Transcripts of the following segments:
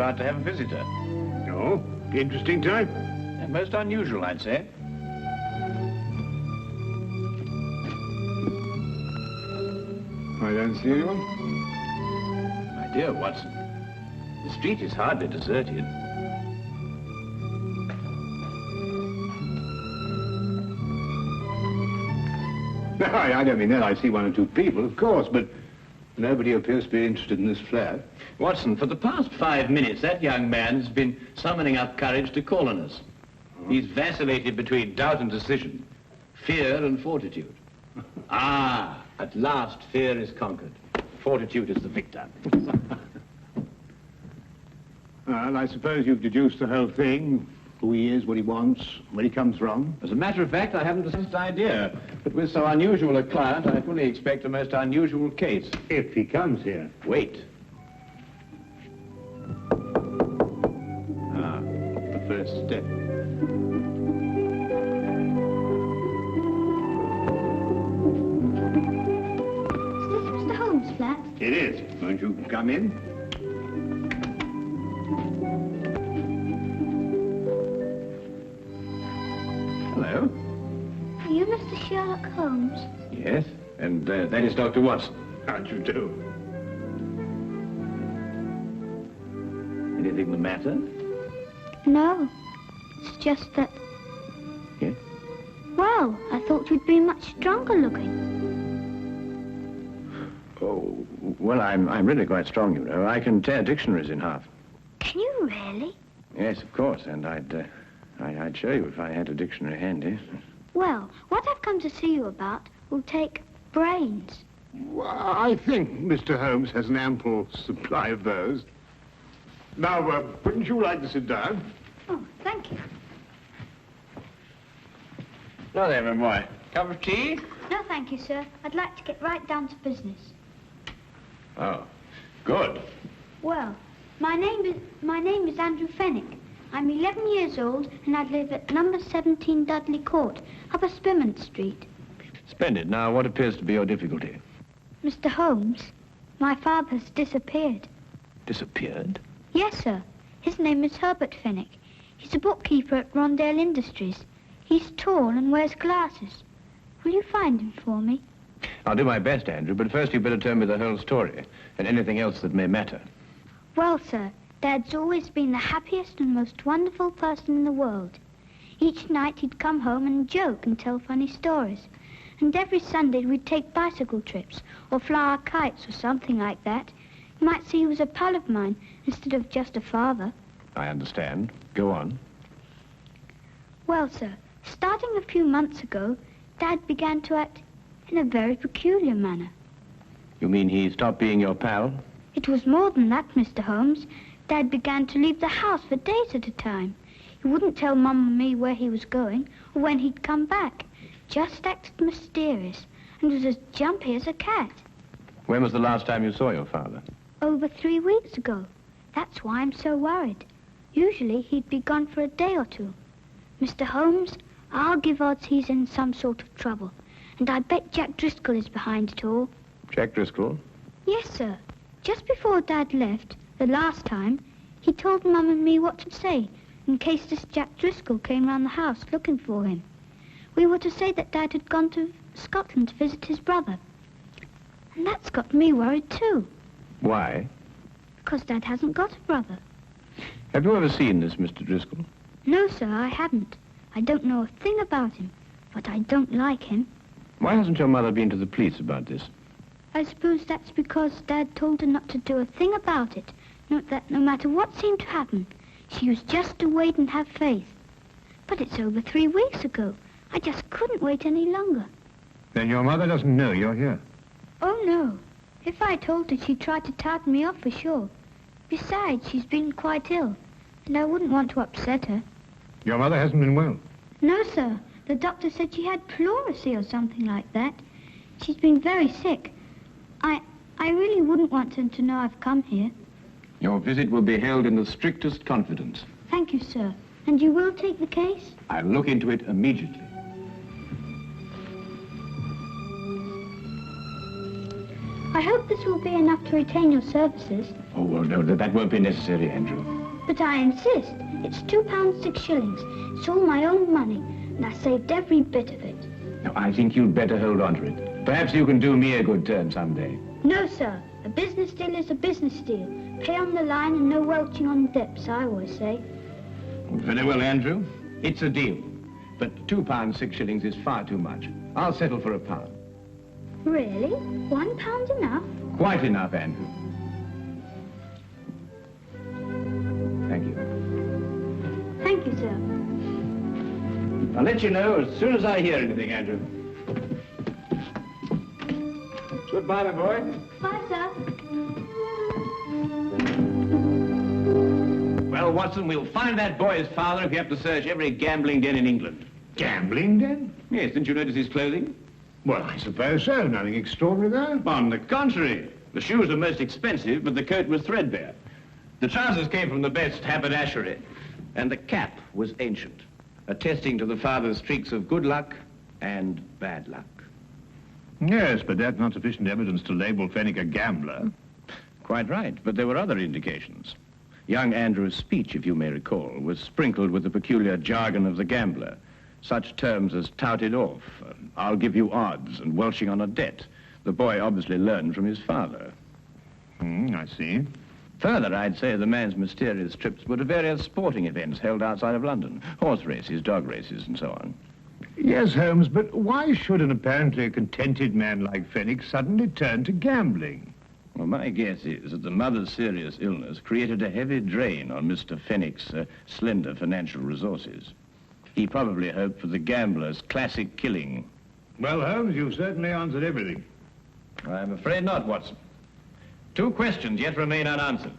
about to have a visitor. Oh, interesting time. And most unusual, I'd say. I don't see anyone. My dear Watson, the street is hardly deserted. No, I don't mean that. I see one or two people, of course, but nobody appears to be interested in this flat. Watson, for the past 5 minutes, that young man has been summoning up courage to call on us. Oh. He's vacillated between doubt and decision, fear and fortitude. Ah, at last fear is conquered. Fortitude is the victor. Well, I suppose you've deduced the whole thing. Who he is, what he wants, where he comes from. As a matter of fact, I haven't the slightest idea. But with so unusual a client, I fully expect a most unusual case. If he comes here. Wait. Ah, the first step. Is this Mr. Holmes' flat? It is. Won't you come in? Hello. Are you Mr. Sherlock Holmes? Yes, and that is Dr. Watson. How'd you do? Anything the matter? No. It's just that... Yes? Well, I thought you'd be much stronger looking. Oh, well, I'm really quite strong, you know. I can tear dictionaries in half. Can you really? Yes, of course, and I'd show you if I had a dictionary handy. Well, what I've come to see you about will take brains. Well, I think Mr. Holmes has an ample supply of those. Now, wouldn't you like to sit down? Oh, thank you. Hello there, my boy. Cup of tea? No, thank you, sir. I'd like to get right down to business. Oh, good. Well, my name is Andrew Fenwick. I'm 11 years old, and I live at number 17 Dudley Court, Upper Spearmint Street. Splendid. Now, what appears to be your difficulty? Mr. Holmes, my father's disappeared. Disappeared? Yes, sir. His name is Herbert Fenwick. He's a bookkeeper at Rondale Industries. He's tall and wears glasses. Will you find him for me? I'll do my best, Andrew, but first you'd better tell me the whole story, and anything else that may matter. Well, sir, Dad's always been the happiest and most wonderful person in the world. Each night he'd come home and joke and tell funny stories. And every Sunday we'd take bicycle trips or fly our kites or something like that. You might see he was a pal of mine instead of just a father. I understand. Go on. Well, sir, starting a few months ago, Dad began to act in a very peculiar manner. You mean he stopped being your pal? It was more than that, Mr. Holmes. Dad began to leave the house for days at a time. He wouldn't tell Mum and me where he was going or when he'd come back. Just acted mysterious and was as jumpy as a cat. When was the last time you saw your father? Over 3 weeks ago. That's why I'm so worried. Usually he'd be gone for a day or two. Mr. Holmes, I'll give odds he's in some sort of trouble. And I bet Jack Driscoll is behind it all. Jack Driscoll? Yes, sir. Just before Dad left, the last time, he told Mum and me what to say in case this Jack Driscoll came round the house looking for him. We were to say that Dad had gone to Scotland to visit his brother. And that's got me worried too. Why? Because Dad hasn't got a brother. Have you ever seen this Mr. Driscoll? No, sir, I haven't. I don't know a thing about him, but I don't like him. Why hasn't your mother been to the police about this? I suppose that's because Dad told her not to do a thing about it. That no matter what seemed to happen, she was just to wait and have faith. But it's over 3 weeks ago. I just couldn't wait any longer. Then your mother doesn't know you're here? Oh, no. If I told her, she'd try to tartan me off for sure. Besides, she's been quite ill, and I wouldn't want to upset her. Your mother hasn't been well? No, sir. The doctor said she had pleurisy or something like that. She's been very sick. I really wouldn't want them to know I've come here. Your visit will be held in the strictest confidence. Thank you, sir. And you will take the case? I'll look into it immediately. I hope this will be enough to retain your services. Oh, well, no, that won't be necessary, Andrew. But I insist. It's £2 6 shillings. It's all my own money, and I saved every bit of it. Now, I think you'd better hold on to it. Perhaps you can do me a good turn someday. No, sir. A business deal is a business deal. Pay on the line and no welching on dips, I always say. Very well, Andrew. It's a deal. But £2 6 shillings is far too much. I'll settle for £1. Really? £1 enough? Quite enough, Andrew. Thank you. Thank you, sir. I'll let you know as soon as I hear anything, Andrew. Goodbye, my boy. Bye, sir. Well, Watson, we'll find that boy's father if you have to search every gambling den in England. Gambling den? Yes, didn't you notice his clothing? Well, I suppose so. Nothing extraordinary there. On the contrary. The shoes were most expensive, but the coat was threadbare. The trousers came from the best haberdashery, and the cap was ancient, attesting to the father's streaks of good luck and bad luck. Yes, but that's not sufficient evidence to label Fenwick a gambler. Quite right, but there were other indications. Young Andrew's speech, if you may recall, was sprinkled with the peculiar jargon of the gambler. Such terms as touted off, I'll give you odds, and welching on a debt. The boy obviously learned from his father. I see. Further, I'd say the man's mysterious trips were to various sporting events held outside of London. Horse races, dog races, and so on. Yes, Holmes, but why should an apparently contented man like Fenwick suddenly turn to gambling? Well, my guess is that the mother's serious illness created a heavy drain on Mr. Fenwick's slender financial resources. He probably hoped for the gambler's classic killing. Well, Holmes, you've certainly answered everything. I'm afraid not, Watson. 2 questions yet remain unanswered.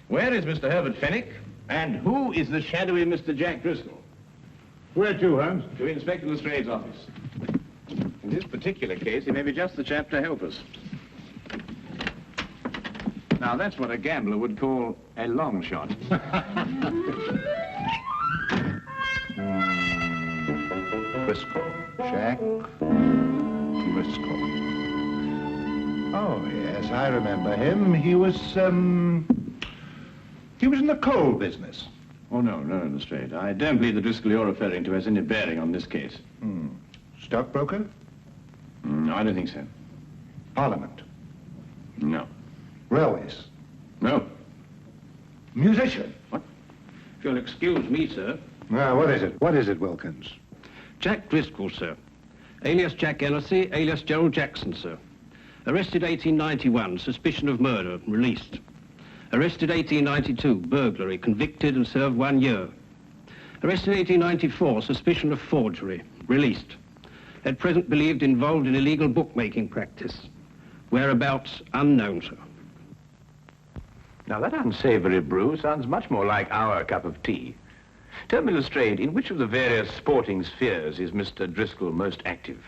Where is Mr. Herbert Fenwick, and who is the shadowy Mr. Jack Driscoll? Where to, Holmes? To Inspector Lestrade's office. In this particular case, he may be just the chap to help us. Now, that's what a gambler would call a long shot. Driscoll. Jack Driscoll. Oh, yes, I remember him. He was in the coal business. Oh, no, Lestrade. I don't believe the Driscoll you're referring to has any bearing on this case. Stockbroker? No, I don't think so. Parliament? No. Railways? No. Musician? What? If you'll excuse me, sir. What is it? What is it, Wilkins? Jack Driscoll, sir. Alias Jack Ellerslie, alias Gerald Jackson, sir. Arrested 1891, suspicion of murder, released. Arrested 1892, burglary, convicted and served 1 year. Arrested 1894, suspicion of forgery, released. At present believed involved in illegal bookmaking practice. Whereabouts unknown, sir. Now, that unsavory brew sounds much more like our cup of tea. Tell me, Lestrade, in which of the various sporting spheres is Mr. Driscoll most active?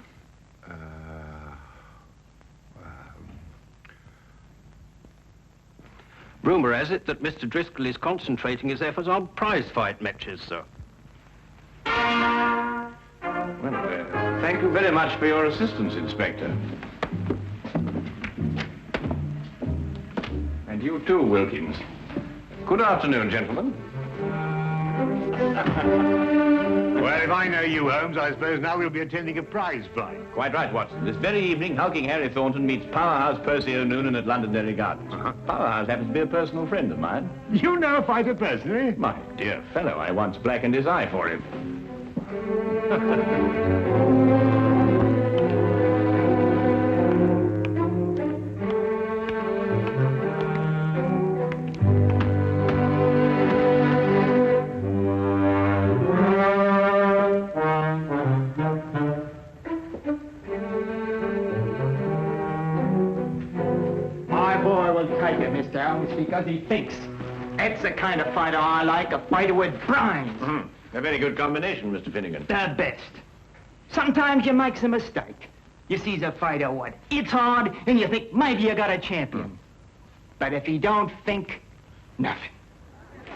Rumour has it that Mr. Driscoll is concentrating his efforts on prize fight matches, sir. Well, thank you very much for your assistance, Inspector. And you too, Wilkins. Good afternoon, gentlemen. Well, if I know you, Holmes, I suppose now we'll be attending a prize fight. Quite right, Watson. This very evening, hulking Harry Thornton meets Powerhouse Percy O'Noonan at Londonderry Gardens. Powerhouse happens to be a personal friend of mine. You know a fighter personally? My dear fellow, I once blackened his eye for him. Because he thinks. That's the kind of fighter I like, a fighter with brains. A very good combination, Mr. Finnegan. The best. Sometimes you makes a mistake. You sees a fighter what? It's hard, and you think maybe you got a champion. But if he don't think, nothing.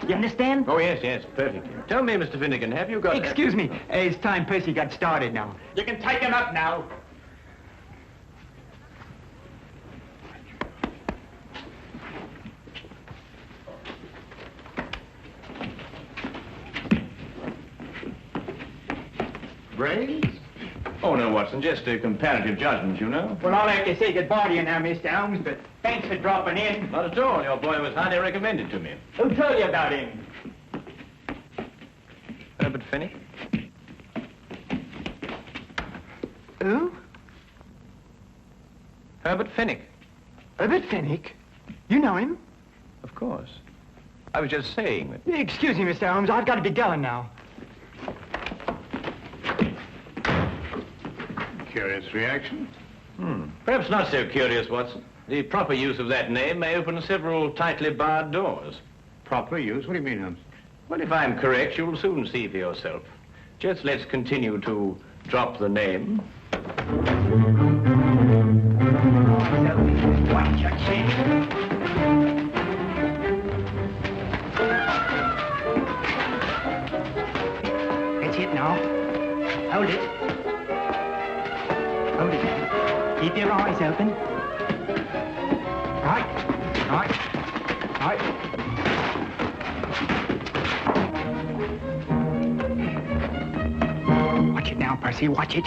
You understand? Oh, yes, perfectly. Tell me, Mr. Finnegan, have you got... Excuse me. It's time Percy got started now. You can take him up now. Brains? Oh, no, Watson, just a comparative judgment, you know. Well, I'll have to say goodbye to you now, Mr. Holmes, but thanks for dropping in. Not at all. Your boy was highly recommended to me. Who told you about him? Herbert Fennick? Who? Herbert Fennick. Herbert Fennick? You know him? Of course. I was just saying that. Excuse me, Mr. Holmes, I've got to be going now. Curious reaction. Perhaps not so curious, Watson. The proper use of that name may open several tightly barred doors. Proper use? What do you mean, Holmes? Well, if I'm correct, you'll soon see for yourself. Just let's continue to drop the name. Watch your chin. That's it now. Hold it. Hold it now. Keep your eyes open. Right. Watch it now, Percy. Watch it.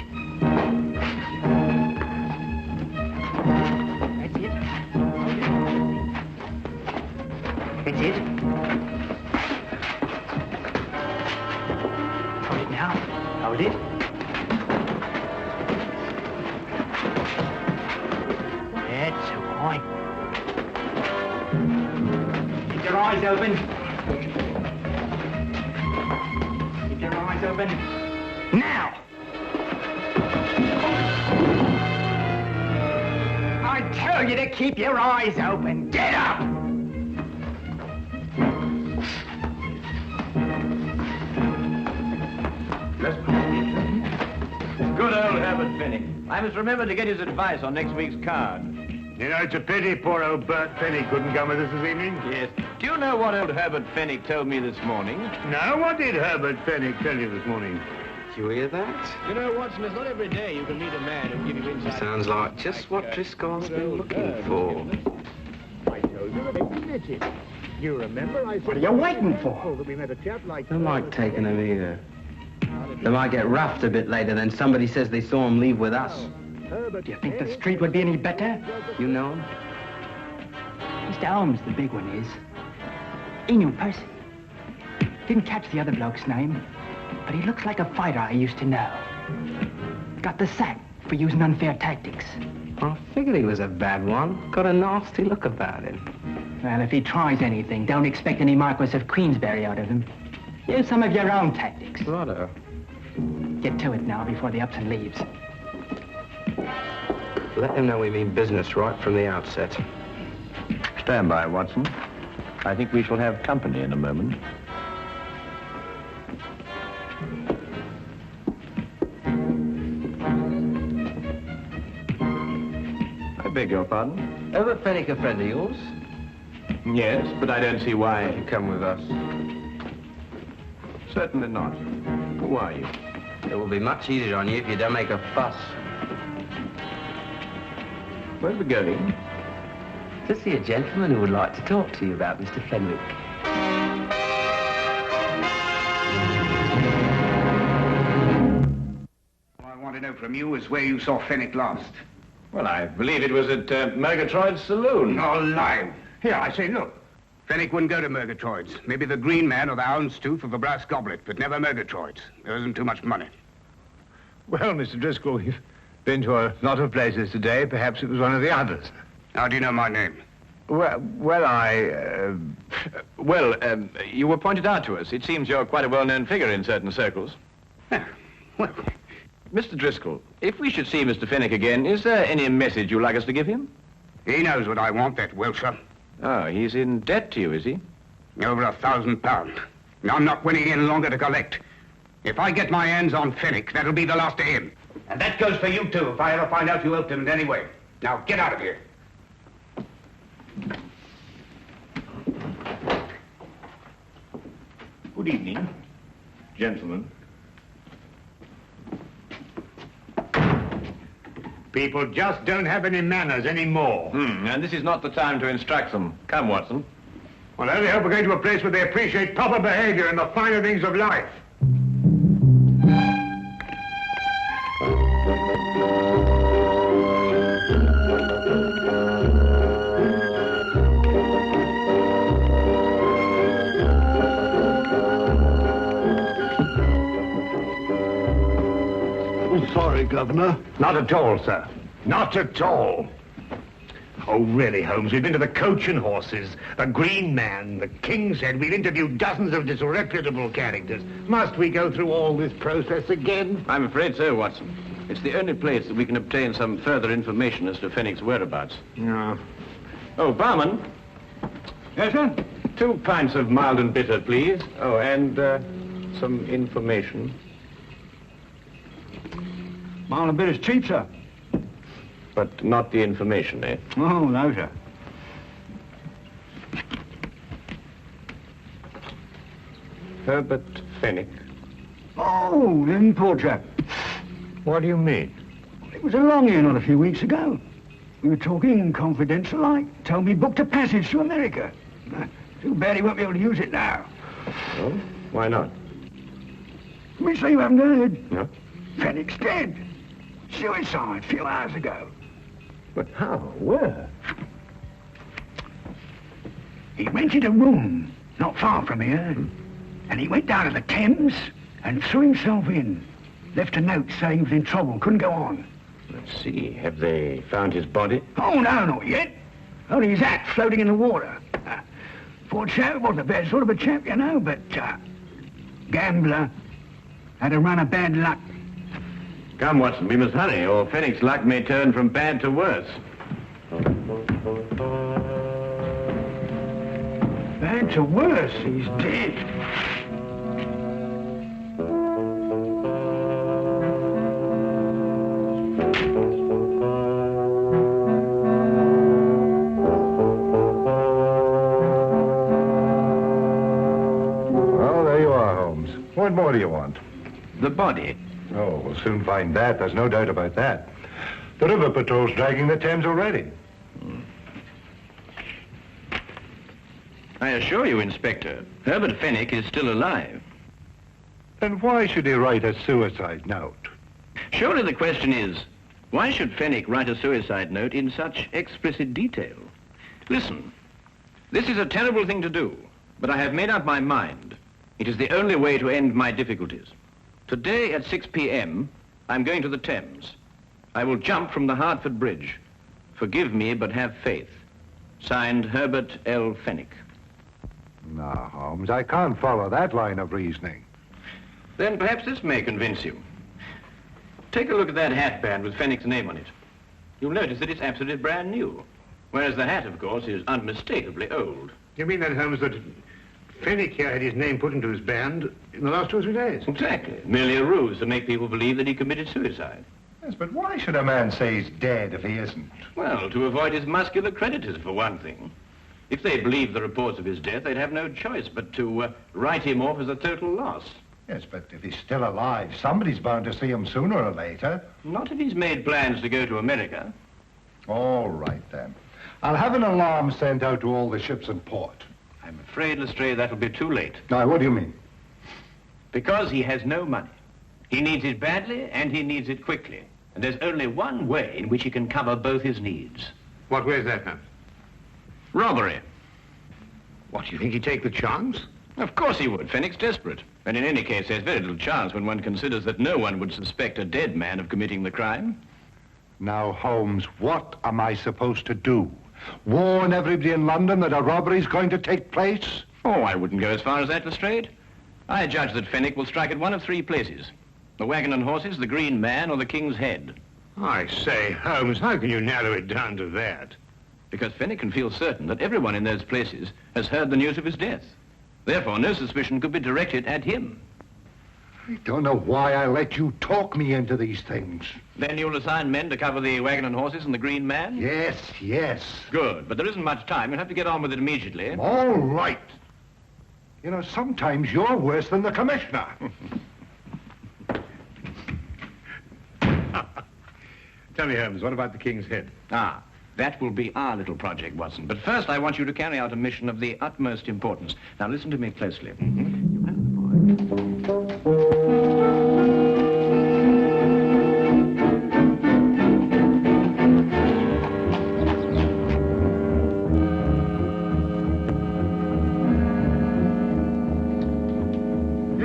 That's it. That's it. Hold it now. Hold it. That's the boy. Keep your eyes open. Keep your eyes open. Now! I tell you to keep your eyes open. Get up! Good old Herbert Fennick. I must remember to get his advice on next week's card. You know, it's a pity poor old Bert Fennick couldn't come with us this evening. Yes. Do you know what old Herbert Fennick told me this morning? No, what did Herbert Fennick tell you this morning? Did you hear that? You know, Watson, it's not every day you can meet a man who'll give you insight. Sounds like just what Driscoll's been looking for. I told you that every minute. You remember I said... What are you waiting for? That we met a chap like... Don't like taking them either. They might get roughed a bit later, then somebody says they saw him leave with us. Do you think the street would be any better? You know him? Mr. Holmes, the big one is. He knew Percy. Didn't catch the other bloke's name, but he looks like a fighter I used to know. Got the sack for using unfair tactics. I figured he was a bad one. Got a nasty look about him. Well, if he tries anything, don't expect any Marquis of Queensberry out of him. Use some of your own tactics. Righto. Get to it now before the Upson leaves. Let him know we mean business right from the outset. Stand by, Watson. I think we shall have company in a moment. I beg your pardon? Herbert Fennick a friend of yours? Yes, but I don't see why. You come with us. Certainly not. Who are you? It will be much easier on you if you don't make a fuss. Where are we going? To see a gentleman who would like to talk to you about Mr. Fenwick. All I want to know from you is where you saw Fenwick last. Well, I believe it was at Murgatroyd's saloon. No lie. Here, I say, look. Fenwick wouldn't go to Murgatroyd's. Maybe the Green Man or the Houndstooth or the Brass Goblet, but never Murgatroyd's. There isn't too much money. Well, Mr. Driscoll, we've been to a lot of places today. Perhaps it was one of the others. How do you know my name? Well, You were pointed out to us. It seems you're quite a well-known figure in certain circles. Yeah, well, Mr. Driscoll, if we should see Mr. Fenwick again, is there any message you'd like us to give him? he knows what I want, that Wilshire. Oh, he's in debt to you, is he? Over £1,000. I'm not willing any longer to collect. If I get my hands on Fenwick, that'll be the last of him. And that goes for you, too, if I ever find out you helped him in any way. Now, get out of here. Good evening, gentlemen. People just don't have any manners anymore. And this is not the time to instruct them. Come, Watson. Well, I only hope we're going to a place where they appreciate proper behavior and the finer things of life. sorry, Governor. Not at all, sir. Not at all. Oh, really, Holmes? We've been to the Coach and Horses, the Green Man, the King's Head. We've interviewed dozens of disreputable characters. Must we go through all this process again? I'm afraid so, Watson. It's the only place that we can obtain some further information as to Fenwick's whereabouts. No. Oh, barman. Yes, sir? 2 pints of mild and bitter, please. Oh, and some information. Mild and bitter's cheap, sir. But not the information, eh? Oh, no, sir. Herbert Fenwick. Oh, the poor chap. What do you mean? It was along here not a few weeks ago. We were talking confidential like. Told me he booked a passage to America. Too bad he won't be able to use it now. Oh? Why not? Me say you haven't heard. No. Fenwick's dead. Suicide a few hours ago. But how? Where? He rented a room not far from here. And he went down to the Thames and threw himself in. Left a note saying he was in trouble, couldn't go on. Let's see. Have they found his body? Oh, no, not yet. Only his hat floating in the water. Poor chap, wasn't a bad sort of a chap, you know, but gambler. Had a run of bad luck. Come, Watson, we must hurry, or Fenwick's luck may turn from bad to worse. Bad to worse, he's dead. Well, there you are, Holmes. What more do you want? The body. Oh, we'll soon find that. There's no doubt about that. The river patrol's dragging the Thames already. I assure you, Inspector, Herbert Fenwick is still alive. Then why should he write a suicide note? Surely the question is, why should Fenwick write a suicide note in such explicit detail? Listen, this is a terrible thing to do, but I have made up my mind. It is the only way to end my difficulties. Today at 6 p.m., I'm going to the Thames. I will jump from the Hertford Bridge. Forgive me, but have faith. Signed, Herbert L. Fenwick. No, Holmes, I can't follow that line of reasoning. Then perhaps this may convince you. Take a look at that hatband with Fenwick's name on it. You'll notice that it's absolutely brand new, whereas the hat, of course, is unmistakably old. You mean that, Holmes, that Fenwick here had his name put into his band in the last 2 or 3 days? Exactly. Merely a ruse to make people believe that he committed suicide. Yes, but why should a man say he's dead if he isn't? Well, to avoid his muscular creditors, for one thing. If they believed the reports of his death, they'd have no choice but to write him off as a total loss. Yes, but if he's still alive, somebody's bound to see him sooner or later. Not if he's made plans to go to America. All right, then. I'll have an alarm sent out to all the ships in port. I'm afraid, Lestrade, that'll be too late. Now, what do you mean? Because he has no money. He needs it badly, and he needs it quickly. And there's only one way in which he can cover both his needs. What way is that, Holmes? Robbery. What, do you think he'd take the chance? Of course he would. Fenwick's desperate. And in any case, there's very little chance when one considers that no one would suspect a dead man of committing the crime. Now, Holmes, what am I supposed to do? Warn everybody in London that a robbery's going to take place? Oh, I wouldn't go as far as that, Lestrade. I judge that Fenwick will strike at one of 3 places. The Wagon and Horses, the Green Man, or the King's Head. I say, Holmes, how can you narrow it down to that? Because Fenwick can feel certain that everyone in those places has heard the news of his death. Therefore, no suspicion could be directed at him. I don't know why I let you talk me into these things. Then you'll assign men to cover the Wagon and Horses and the Green Man? Yes, yes. Good, but there isn't much time. You'll have to get on with it immediately. All right. You know, sometimes you're worse than the commissioner. Tell me, Holmes, what about the King's Head? Ah, that will be our little project, Watson. But first, I want you to carry out a mission of the utmost importance. Now, listen to me closely. You have the boy.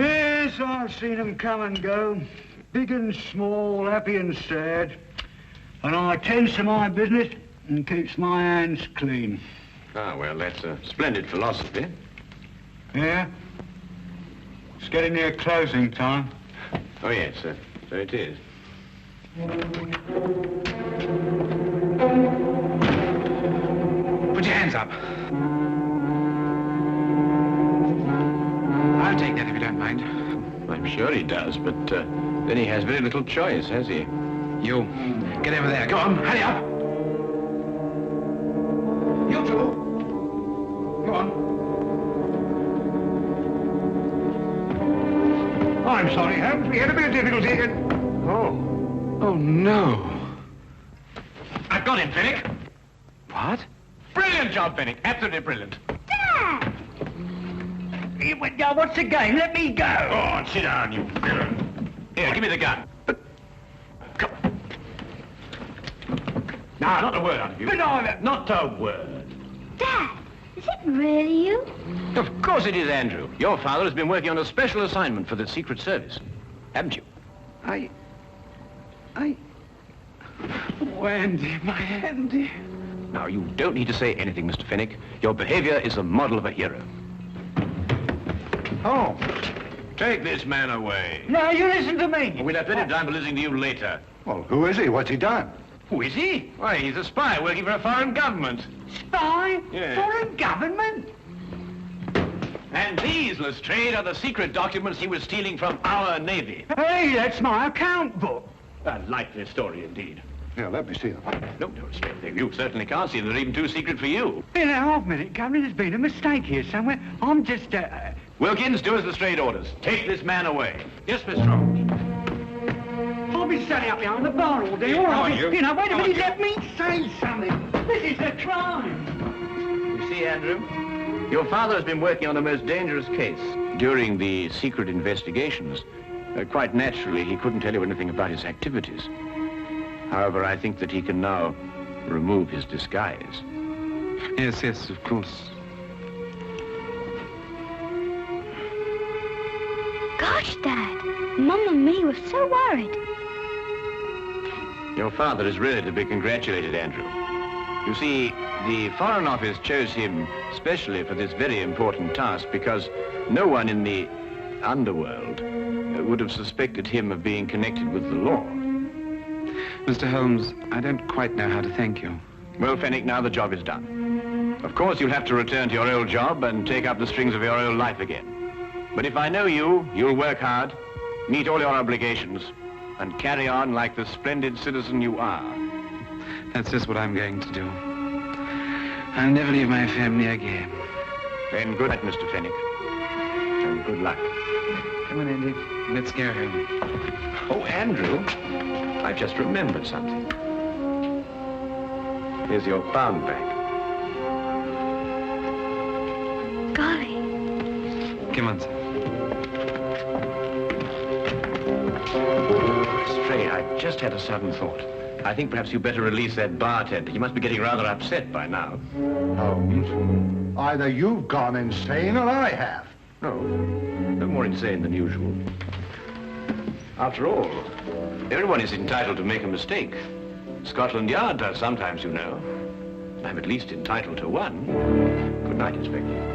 Yes, I've seen him come and go. big and small, happy and sad. And I attends to my business and keeps my hands clean. Ah, well, that's a splendid philosophy. Yeah? It's getting near closing time. Oh, yes, sir. So it is. Put your hands up. I'll take that if you don't mind. I'm sure he does, but then he has very little choice, has he? You, get over there. Go on, hurry up. You two. Go on. I'm sorry, Holmes. We had a bit of difficulty again. Oh. Oh, no. I've got him, Fenwick. What? Brilliant job, Fenwick. Absolutely brilliant. Dad! What's the game? Let me go. Go on, sit down, you villain. Here, give me the gun. Come. Now, not a word out of you. But Not a word. Dad, is it really you? Of course it is, Andrew. Your father has been working on a special assignment for the Secret Service. Haven't you? Oh, Andy, my Andy. Now, you don't need to say anything, Mr. Fenwick. Your behavior is the model of a hero. Oh. Take this man away. No, you listen to me. We'll have plenty of time for listening to you later. Well, who is he? What's he done? Who is he? Why, he's a spy working for a foreign government. Spy? Yeah. Foreign government? And these, Lestrade, are the secret documents he was stealing from our Navy. Hey, that's my account book. A likely story, indeed. Here, let me see them. No, Lestrade, you certainly can't see them. They're even too secret for you. In a half-minute, Governor, there's been a mistake here somewhere. I'm just, Wilkins, do as Lestrade orders. Take this man away. Yes, Mr. Holmes. I'll be standing up behind the bar all day. All Come on, right, you. wait a Come on, minute, you. let me say something. This is a crime. You see, Andrew, your father has been working on a most dangerous case. During the secret investigations, quite naturally, he couldn't tell you anything about his activities. However, I think that he can now remove his disguise. Yes, of course. Gosh, Dad, Mum and me were so worried. Your father is really to be congratulated, Andrew. You see, the Foreign Office chose him specially for this very important task because no one in the underworld would have suspected him of being connected with the law. Mr. Holmes, I don't quite know how to thank you. Well, Fenwick, now the job is done. Of course, you'll have to return to your old job and take up the strings of your old life again. But if I know you, you'll work hard, meet all your obligations, and carry on like the splendid citizen you are. That's just what I'm going to do. I'll never leave my family again. Then good night, Mr. Fenwick. And good luck. Come on, Andy. Let's go home. Oh, Andrew, I've just remembered something. Here's your pound bag. Golly. Come on, sir. Stray, I've just had a sudden thought. I think perhaps you'd better release that bartender. He must be getting rather upset by now. Holmes, either you've gone insane or I have. No more insane than usual. After all, everyone is entitled to make a mistake. Scotland Yard does sometimes, you know. I'm at least entitled to one. Good night, Inspector.